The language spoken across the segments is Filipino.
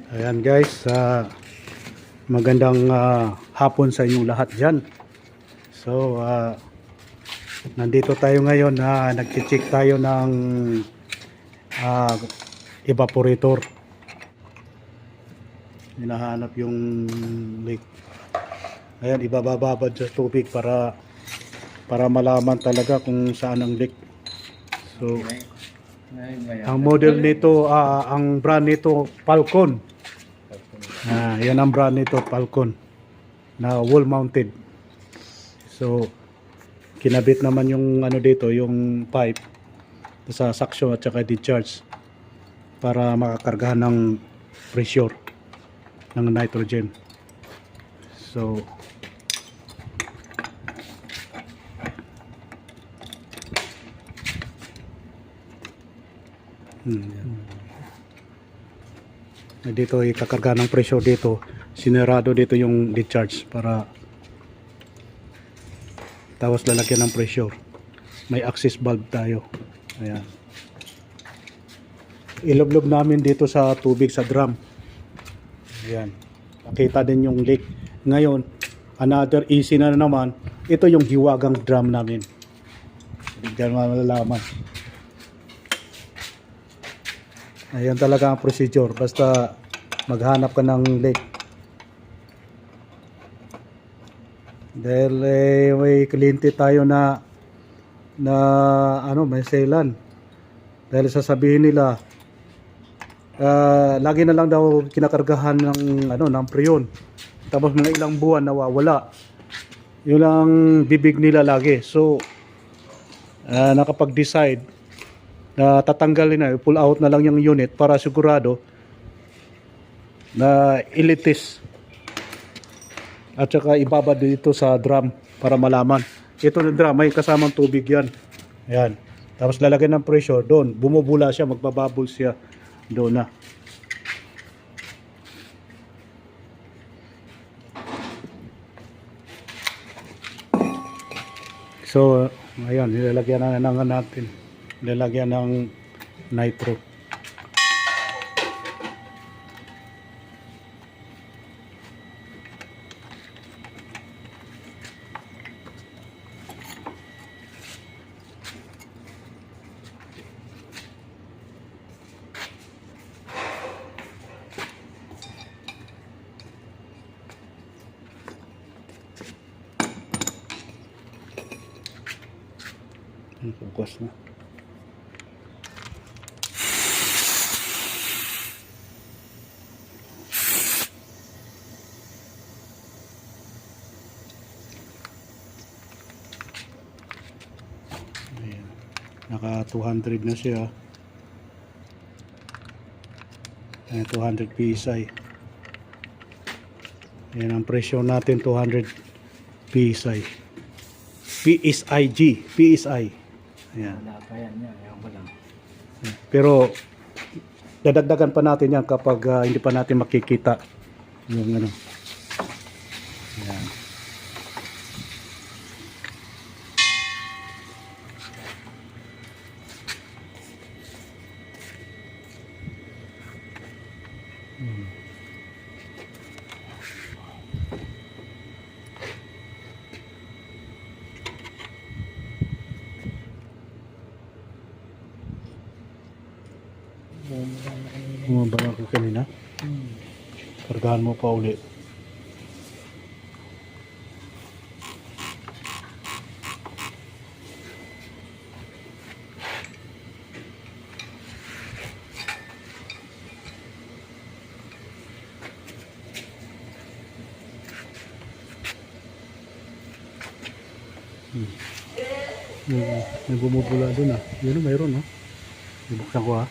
Ayan guys, magandang hapon sa inyong lahat dyan. So, nandito tayo ngayon na nag-check tayo ng evaporator. Hinahanap yung leak. Ayan, ibabababad sa tubig para malaman talaga kung saan ang leak. So, ang model nito, ang brand nito Falcon. Yan ang brand nito, Falcon, na wall mounted. So kinabit naman yung ano dito, yung pipe sa suction at saka discharge para makakargahan ng pressure ng nitrogen. So dito ikakarga ng pressure dito, sinarado dito yung discharge para tapos lalagyan ng pressure. May access valve tayo. Ayan, ilublob namin dito sa tubig sa drum. Ayan, nakita din yung leak. Ngayon another easy na naman, ito yung hiwagang drum namin. Diyan malalaman. Ayan talaga ang procedure, basta maghanap ka ng leak. Dahil may kliyente tayo na may selan. Dahil sasabihin nila lagi na lang daw kinakargahan ng preyon. Tapos mga ilang buwan nawawala. Yun lang bibig nila lagi. So nakapag-decide na tatanggalin na, pull out na lang yung unit para sigurado na ilitis at saka ibabad dito sa drum para malaman. Ito na drum, may kasamang tubig yan. Ayan, tapos lalagyan ng pressure doon, bumubula siya, magbabubble siya doon na. So ayan, nilalagyan na natin, nilalagyan ng nitro. Focus na. Ayan, naka 200 na siya. Ayan, 200 PSI. Ayan ang pressure natin, 200 PSI. PSI. Ayan. Pero dadagdagan pa natin yan kapag hindi pa natin makikita yung ano. Ayan. Bumaba ako kanina. Kargahan mo pa ulit. May bumubula doon Yun mayroon ibuksan ko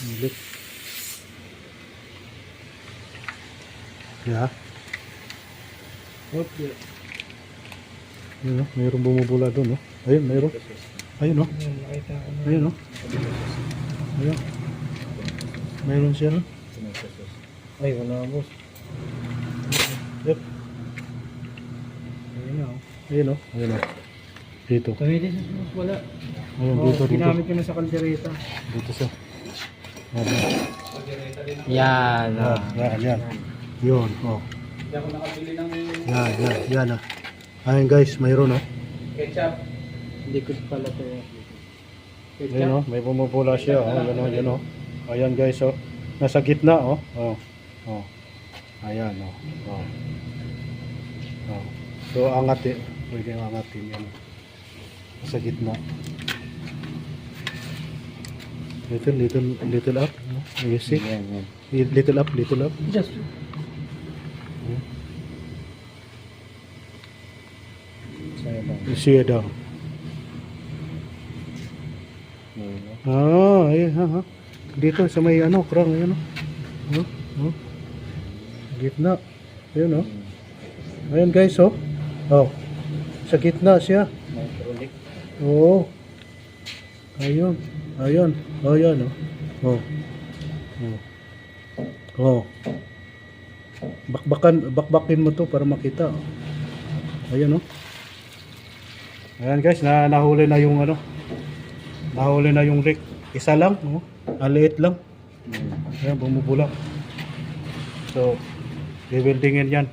Ulit. Yeah. Okay. Ayun mayroong bumubula doon Ayun, mayroon. Ayun Ayun Ayun. Mayroon siya Ay, wala boss. Yep. Ayun Dito. Wala. Ayun, dito. Ginamit ko na sa kaldereta. Dito siya. Yan. Yan. Yun, oh. Hindi ako nakabili ng Yan. Ayun guys, mayroon oh. ketchup. Hindi ko pala ito. Ayun oh, may bumubula siya oh. Yan oh. Ayan guys oh. Nasa gitna oh. Oh. Ayan oh. Oh. So angat eh. Pwede angatin yan. Nasa gitna. Little up. You see? Yan. Little up. Just. Siya daw. Ayan. Dito sa may krang, ayan oh. Gitna. Ayun oh. Ayan guys oh. Oh. Sa gitna siya. Oo. Ayun. Ayan oh. Oh. Bakbakin mo to para makita. Ayan oh. Ayan guys, nahuli na yung nahuli na yung rig. Isa lang, oh. Aliit lang. Ayan, bumubula. So, i-weldingin yan.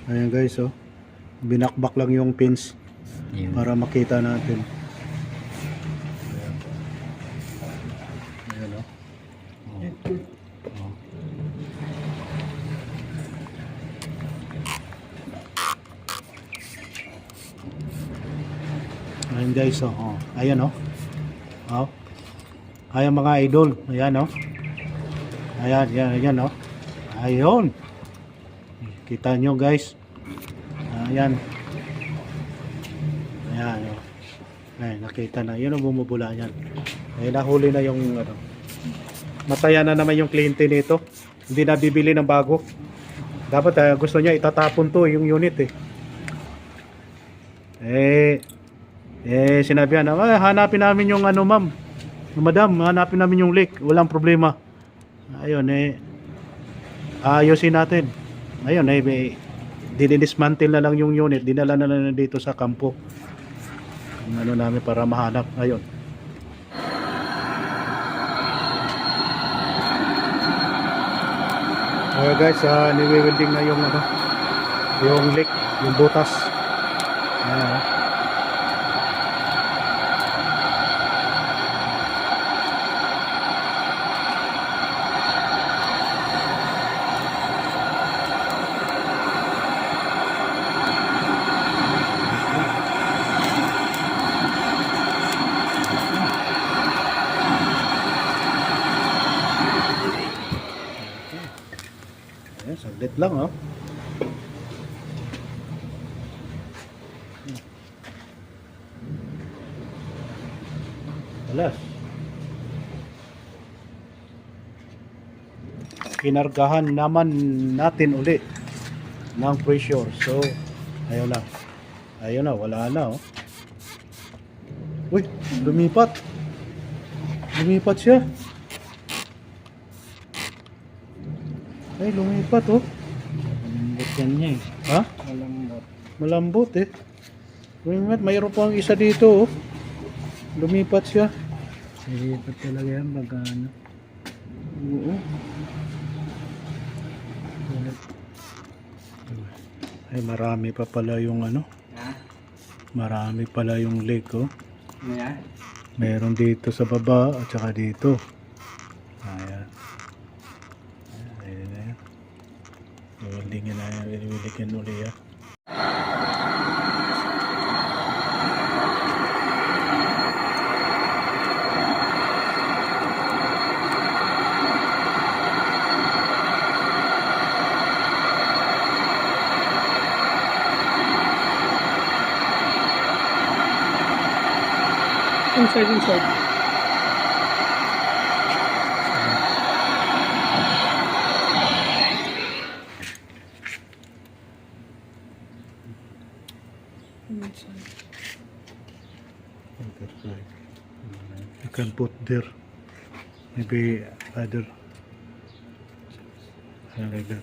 Ayan guys, oh. Binakbak lang yung pins para makita natin. Ayan oh. Ayan guys, oh. Ayan oh. Ayan mga idol. Ayan oh. Ayan oh. Ayun. Kita nyo guys. Ayan. Oh. Ay, nakita na. Yun ang bumubula yan. Ay, nahuli na yung Mataya na naman yung kliyente nito. Hindi na bibili ng bago. Dapat gusto niya itatapon to yung unit sinabi na, hanapin namin yung ma'am. Madam, hanapin namin yung leak. Walang problema. Ayun ayusin natin. Ayun dinismantle na lang yung unit. Dinala na lang dito sa kampo. Ang namin para mahanap. Ayun. Guys, niwe-welding na yung leak, yung butas. Ayan. Saglit lang oh. Alas. Kinargahan naman natin uli ng pressure. So, ayun na, wala na oh. Uy, lumipat siya. Ay, lumipat oh. Malambot yan niya eh. Ha? Malambot eh. Lumipat, mayroon pa ang isa dito oh. Lumipat siya. Lumipat talaga yan pag Oo. Ay, marami pa pala yung marami pala yung lake oh. Meron dito sa baba at saka dito. Ayan. Iwildingin na yan. Iwildingin uli yan. Inside. You can put there maybe other like that.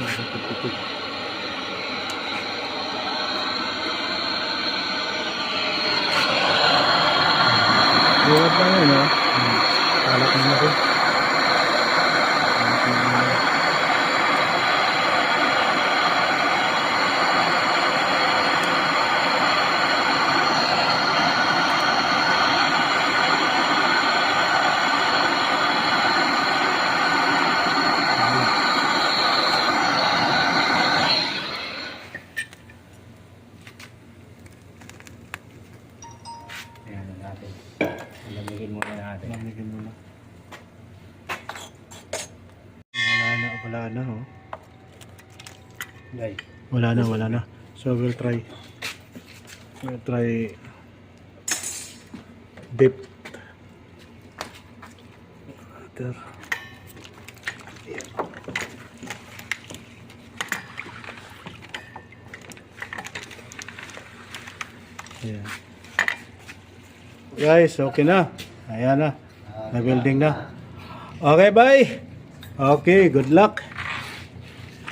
Pitik-pitik. Buhat lang yun, ha? Kalat naman ako. Ayan na natin. Lamigin muna natin. Lamigin mo na. Wala na, oh. Guys. Wala na. So we'll try dip. Water. Ayan. Guys, okay na. Ayan na. Na-building na. Okay, bye. Okay, good luck.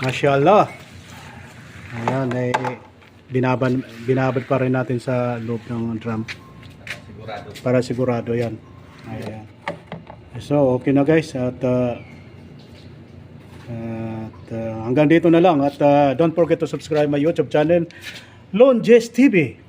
Mashallah. Ayan, binabad pa rin natin sa loob ng drum. Para sigurado yan. Ayan. So, okay na guys. At hanggang dito na lang. At don't forget to subscribe my YouTube channel, Lone Jess TV.